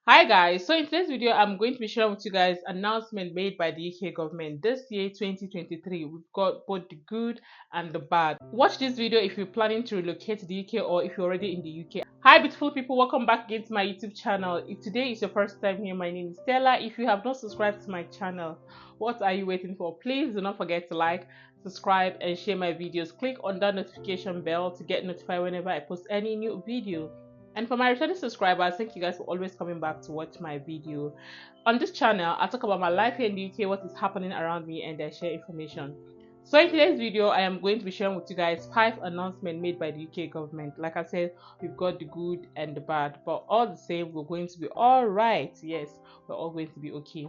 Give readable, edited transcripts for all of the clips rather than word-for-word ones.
Hi guys, so in today's video I'm going to be sharing with you guys announcement made by the UK government this year 2023. We've got both the good and the bad. Watch this video if you're planning to relocate to the UK or if you're already in the UK. Hi beautiful people, welcome back again to my YouTube channel. If today is your first time here, my name is Stella. If you have not subscribed to my channel, what are you waiting for? Please do not forget to like, subscribe and share my videos. Click on that notification bell to get notified whenever I post any new video. And for my returning subscribers, thank you guys for always coming back to watch my video. On this channel, I talk about my life here in the UK, what is happening around me, and I share information. So in today's video, I am going to be sharing with you guys 5 announcements made by the UK government. Like I said, we've got the good and the bad, but all the same, we're going to be all right. Yes, we're all going to be okay.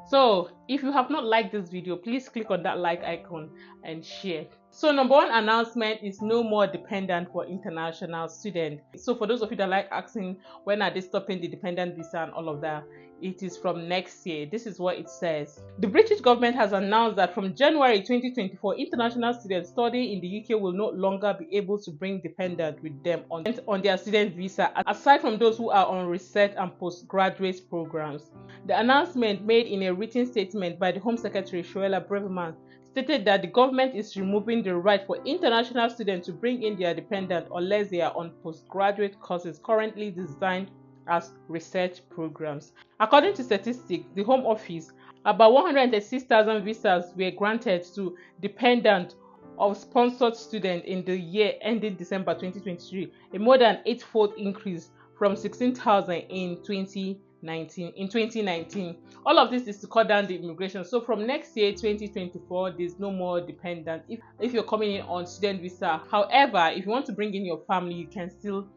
So if you have not liked this video, please click on that like icon and share. So number one announcement is no more dependent for international students. So for those of you that like asking when are they stopping the dependent visa and all of that, it is from next year. This is what it says. The British government has announced that from January 2024, international students studying in the UK will no longer be able to bring dependent with them on their student visa, aside from those who are on research and postgraduate programs. The announcement, made in a written statement by the Home Secretary Shoela Breverman, stated that the government is removing the right for international students to bring in their dependent unless they are on postgraduate courses currently designed as research programs. According to statistics, the Home Office, about 136,000 visas were granted to dependent of sponsored students in the year ending December 2023, a more than 8-fold increase from 16,000 in 2019. All of this is to cut down the immigration. So from next year 2024, there's no more dependent if you're coming in on student visa. However, if you want to bring in your family, you can still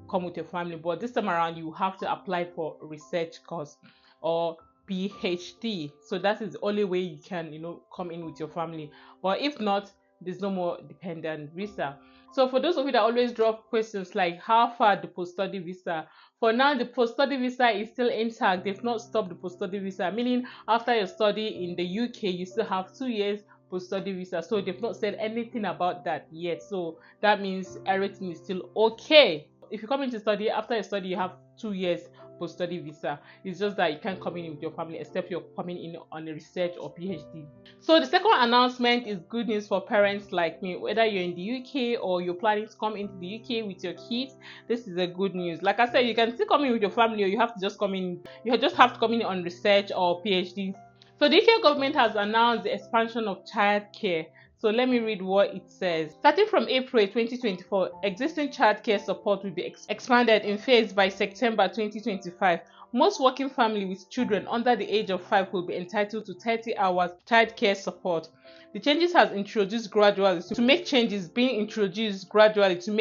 come with your family, but this time around you have to apply for a research course or PhD. So that is the only way you can come in with your family, but if not, there's no more dependent visa. So for those of you that always drop questions like how far the post-study visa, for now the post-study visa is still intact. They've not stopped the post-study visa, meaning after your study in the UK you still have 2 years post-study visa. So they've not said anything about that yet, so that means everything is still okay. If you come in to study, after your study you have 2 years post-study visa. It's just that you can't come in with your family except you're coming in on a research or PhD. So the second announcement is good news for parents like me. Whether you're in the UK or you're planning to come into the UK with your kids, this is a good news. Like I said, you can still come in with your family, or you have to just come in. You just have to come in on research or PhD. So the UK government has announced the expansion of childcare. So let me read what it says. Starting from April 2024, existing childcare support will be expanded in phase by September 2025. Most working families with children under the age of 5 will be entitled to 30 hours childcare support. The changes has introduced gradually to make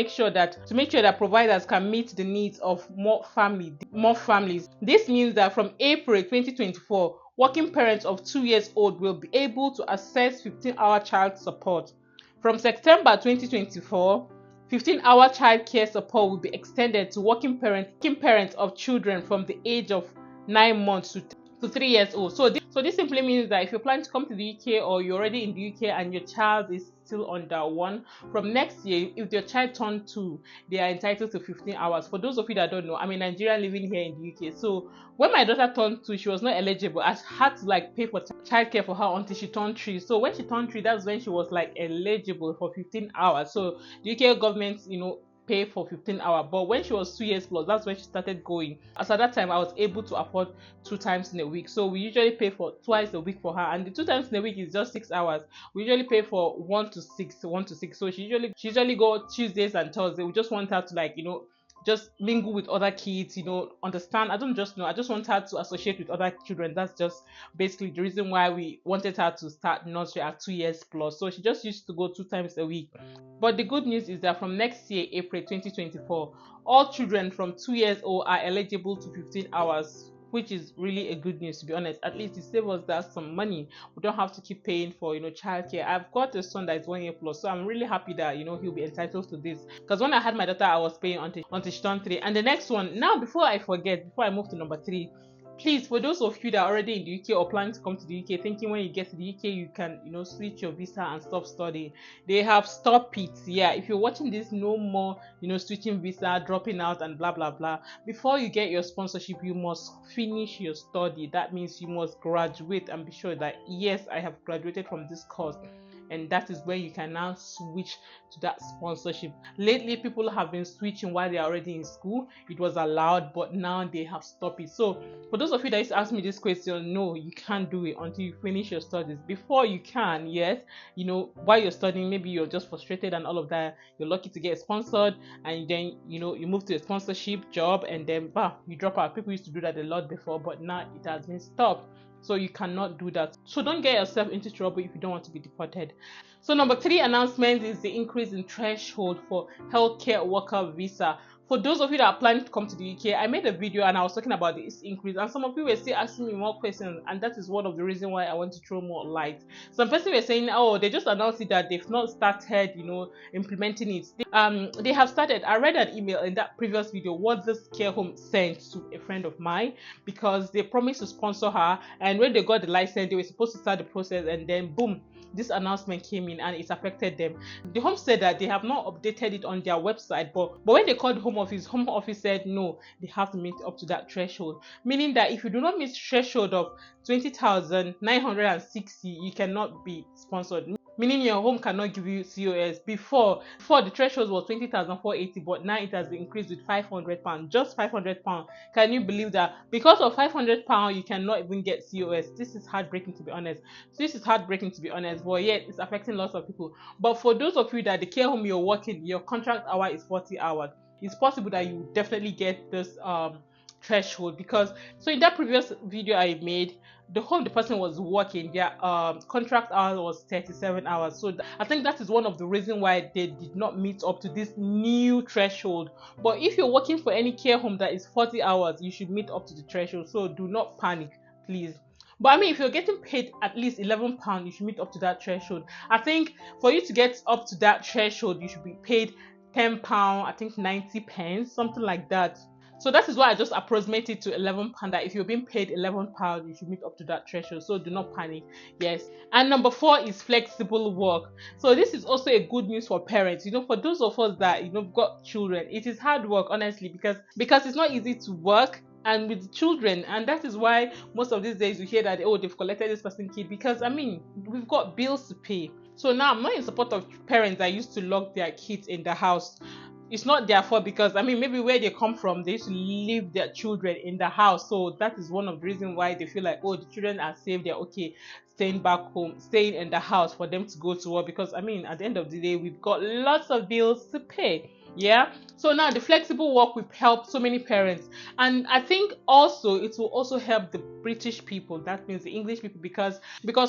sure that providers can meet the needs of more families. This means that from April 2024, working parents of 2 years old will be able to access 15-hour child support. From September 2024, 15-hour child care support will be extended to working parents of children from the age of 9 months to 3 years old. So this simply means that if you're planning to come to the UK or you're already in the UK and your child is still under 1, from next year, if your child turns 2, they are entitled to 15 hours. For those of you that don't know, I'm a Nigerian living here in the UK. So when my daughter turned 2, she was not eligible. I had to pay for childcare for her until she turned 3. So when she turned 3, that's when she was eligible for 15 hours. So the UK government, pay for 15 hours, but when she was 2 years plus, that's when she started going. As at that time, I was able to afford 2 times in a week, so we usually pay for twice a week for her, and the 2 times in a week is just 6 hours. We usually pay for 1 to 6. So she usually go Tuesdays and Thursdays. We just want her to just mingle with other kids, understand. I just want her to associate with other children. That's just basically the reason why we wanted her to start nursery at 2 years plus. So she just used to go 2 times a week. But the good news is that from next year, April 2024, all children from 2 years old are eligible to 15 hours, which is really a good news, to be honest. At least it saves us that some money. We don't have to keep paying for childcare. I've got a son that is 1 year plus, so I'm really happy that he'll be entitled to this. Because when I had my daughter, I was paying until she turned 3. And the next one, now before I forget, before I move to number 3, Please, for those of you that are already in the UK or planning to come to the UK, thinking when you get to the UK you can, switch your visa and stop studying, they have stopped it. Yeah, if you're watching this, no more, switching visa, dropping out, and blah blah blah. Before you get your sponsorship, you must finish your study. That means you must graduate and be sure that yes, I have graduated from this course, and that is where you can now switch to that sponsorship. Lately, people have been switching while they're already in school. It was allowed, but now they have stopped it. So for those of you that used to ask me this question, no, you can't do it until you finish your studies. Before you can, yes, while you're studying, maybe you're just frustrated and all of that, you're lucky to get sponsored, and then you move to a sponsorship job, and then you drop out. People used to do that a lot before, but now it has been stopped. So you cannot do that. So don't get yourself into trouble if you don't want to be deported. So number 3 announcement is the increase in threshold for healthcare worker visa. For those of you that are planning to come to the UK, I made a video and I was talking about this increase, and some of you were still asking me more questions, and that is one of the reasons why I want to throw more light. Some person were saying, oh, they just announced it, that they've not started, implementing it. They have started. I read an email in that previous video what this care home sent to a friend of mine, because they promised to sponsor her, and when they got the license, they were supposed to start the process, and then boom, this announcement came in and it affected them. The home said that they have not updated it on their website, but when they called home office said no, they have to meet up to that threshold, meaning that if you do not meet threshold of 20,960, you cannot be sponsored, meaning your home cannot give you COS. Before the threshold was 20,480, but now it has been increased with £500, just £500. Can you believe that? Because of £500 you cannot even get COS. This is heartbreaking, to be honest. But yet it's affecting lots of people. But for those of you that the care home you're working, your contract hour is 40 hours, it's possible that you definitely get this threshold. Because so in that previous video I made, the home the person was working, their contract hour was 37 hours. So I think that is one of the reasons why they did not meet up to this new threshold. But if you're working for any care home that is 40 hours, you should meet up to the threshold. So do not panic, please. But I mean, if you're getting paid at least £11, you should meet up to that threshold. I think for you to get up to that threshold, you should be paid £10, I think 90 pence, something like that. So that is why I just approximate it to £11, that if you're being paid £11, you should meet up to that threshold. So do not panic. Yes. And number 4 is flexible work. So this is also a good news for parents. For those of us that got children, it is hard work, honestly, because it's not easy to work and with children, and that is why most of these days you hear that, oh, they've collected this person kid, because I mean, we've got bills to pay. So now I'm not in support of parents that used to lock their kids in the house. It's not their fault, because I mean, maybe where they come from, they used to leave their children in the house. So that is one of the reasons why they feel like, oh, the children are safe, they're okay staying back home, staying in the house for them to go to work, because I mean, at the end of the day, we've got lots of bills to pay. Yeah. So now the flexible work will help so many parents, and I think also it will also help the British people, that means the English people, because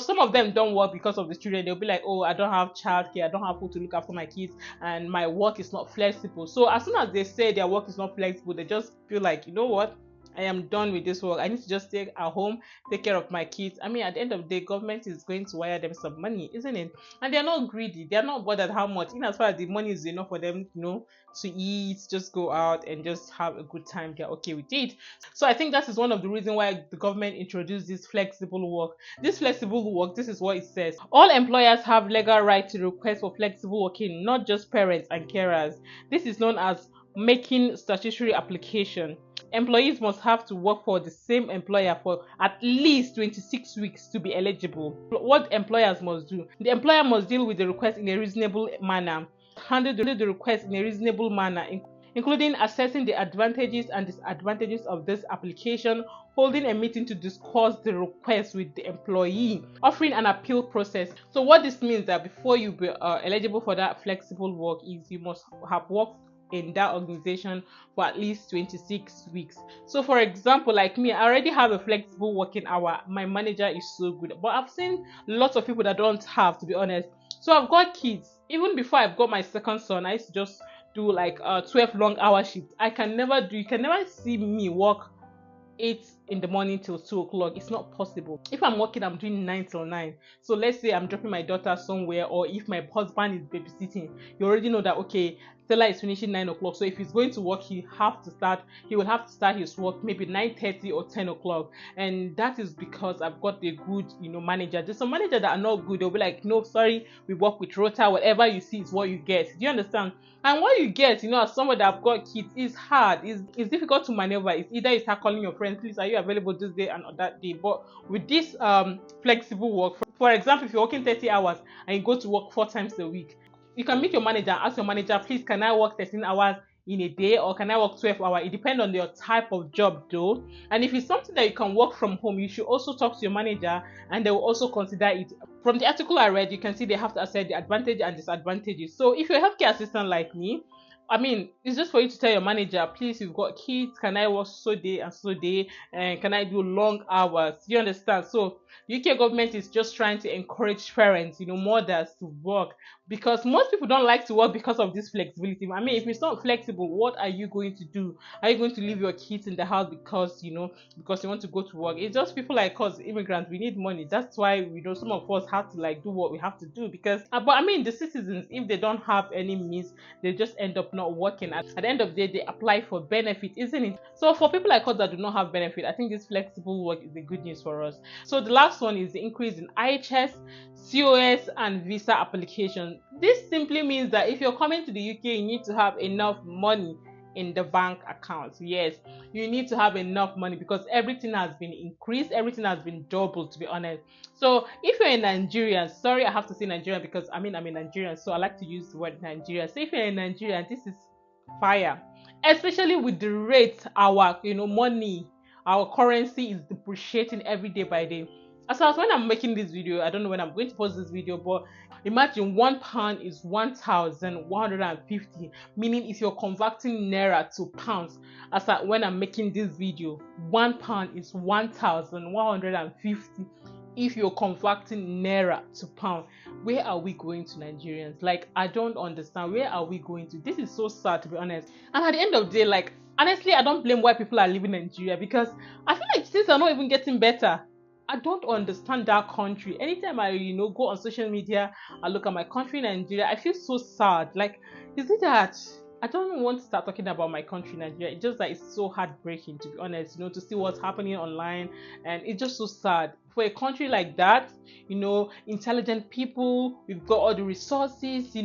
some of them don't work because of the children. They'll be like, oh, I don't have childcare, I don't have who to look after my kids, and my work is not flexible. So as soon as they say their work is not flexible, they just feel like, you know what, I am done with this work. I need to just stay at home, take care of my kids. I mean, at the end of the day, government is going to wire them some money, isn't it? And they're not greedy. They're not bothered how much. In as far as the money is enough for them, to eat, just go out and just have a good time, they're okay with it. So I think that is one of the reasons why the government introduced this flexible work. This flexible work, this is what it says. All employers have legal right to request for flexible working, not just parents and carers. This is known as making statutory application. Employees must have to work for the same employer for at least 26 weeks to be eligible. What employers must do: the employer must deal with the request in a reasonable manner, handle the request in a reasonable manner, including assessing the advantages and disadvantages of this application, holding a meeting to discuss the request with the employee, offering an appeal process. So what this means that before you be eligible for that flexible work is you must have worked in that organization for at least 26 weeks. So for example, like me, I already have a flexible working hour. My manager is so good, but I've seen lots of people that don't have, to be honest. So I've got kids. Even before I've got my second son, I used to just do like 12 long hour shifts. You can never see me work 8 in the morning till 2 o'clock. It's not possible. If I'm working, I'm doing 9 till 9. So let's say I'm dropping my daughter somewhere, or if my husband is babysitting, you already know that, okay, Taylor is finishing 9 o'clock. So if he's going to work, he will have to start his work maybe 9:30 or 10 o'clock. And that is because I've got a good, manager. There's some managers that are not good. They'll be like, no, sorry, we work with rota. Whatever you see is what you get. Do you understand? And what you get, as somebody that have got kids, is hard. It's difficult to maneuver. It's either you start calling your friends, please, are you available this day and that day? But with this flexible work, for example, if you're working 30 hours and you go to work 4 times a week, you can meet your manager and ask your manager, please, can I work 13 hours in a day, or can I work 12 hours? It depends on your type of job though. And if it's something that you can work from home, you should also talk to your manager and they will also consider it. From the article I read, you can see they have to assess the advantages and disadvantages. So if you're a healthcare assistant like me, it's just for you to tell your manager, please, you've got kids, can I work so day and so day, and can I do long hours? You understand? So the UK government is just trying to encourage parents, mothers to work, because most people don't like to work because of this flexibility. If it's not flexible, what are you going to do? Are you going to leave your kids in the house because you want to go to work? It's just people like us, immigrants, we need money. That's why some of us have to do what we have to do, because the citizens, if they don't have any means, they just end up not working. At the end of the day, they apply for benefit, isn't it? So for people like us that do not have benefit, I think this flexible work is the good news for us. So the last one is the increase in IHS, COS and visa application. This simply means that if you're coming to the UK, you need to have enough money in the bank account. Yes, you need to have enough money, because everything has been increased, everything has been doubled, to be honest. So if you're a Nigerian, sorry, I have to say Nigerian because I'm a Nigerian, so I like to use the word Nigeria. So if you're a Nigerian, this is fire, especially with the rate our money, our currency is depreciating every day by day. As when I'm making this video, I don't know when I'm going to post this video, but imagine £1 is 1,150, meaning if you're converting naira to pounds, as when I'm making this video, £1 is 1,150 if you're converting naira to pound. Where are we going to, Nigerians? I don't understand. Where are we going to? This is so sad, to be honest. And at the end of the day, honestly, I don't blame why people are leaving Nigeria, because I feel like things are not even getting better. I don't understand that country. Anytime I go on social media, I look at my country, Nigeria, I feel so sad. Is it that I don't want to start talking about my country, Nigeria? It's just that it's so heartbreaking, to be honest, to see what's happening online, and it's just so sad. For a country like that, intelligent people, we've got all the resources,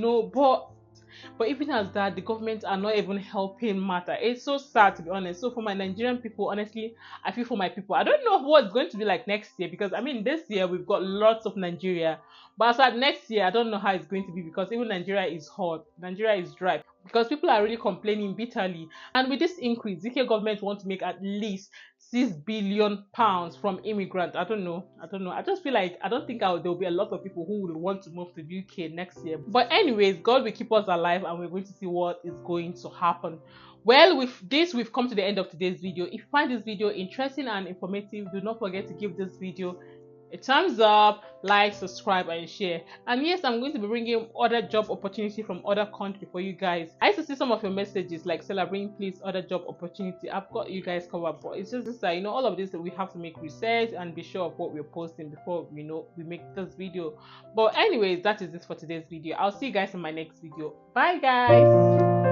but even as that, the government are not even helping matter. It's so sad, to be honest. So for my Nigerian people, honestly, I feel for my people. I don't know what it's going to be like next year, because this year we've got lots of Nigeria, but as at next year, I don't know how it's going to be, because even Nigeria is hot, Nigeria is dry, because people are really complaining bitterly. And with this increase, UK government want to make at least £6 billion from immigrants. I don't know. I just feel like I don't think there'll be a lot of people who will want to move to the UK next year. But anyways, God will keep us alive, and we're going to see what is going to happen. Well, with this, we've come to the end of today's video. If you find this video interesting and informative, do not forget to give this video a thumbs up, like, subscribe and share. And yes, I'm going to be bringing other job opportunity from other countries for you guys. I used to see some of your messages like, Stella, bring please other job opportunity. I've got you guys covered, but it's just that all of this, that we have to make research and be sure of what we're posting before we make this video. But anyways, that is it for today's video. I'll see you guys in my next video. Bye guys.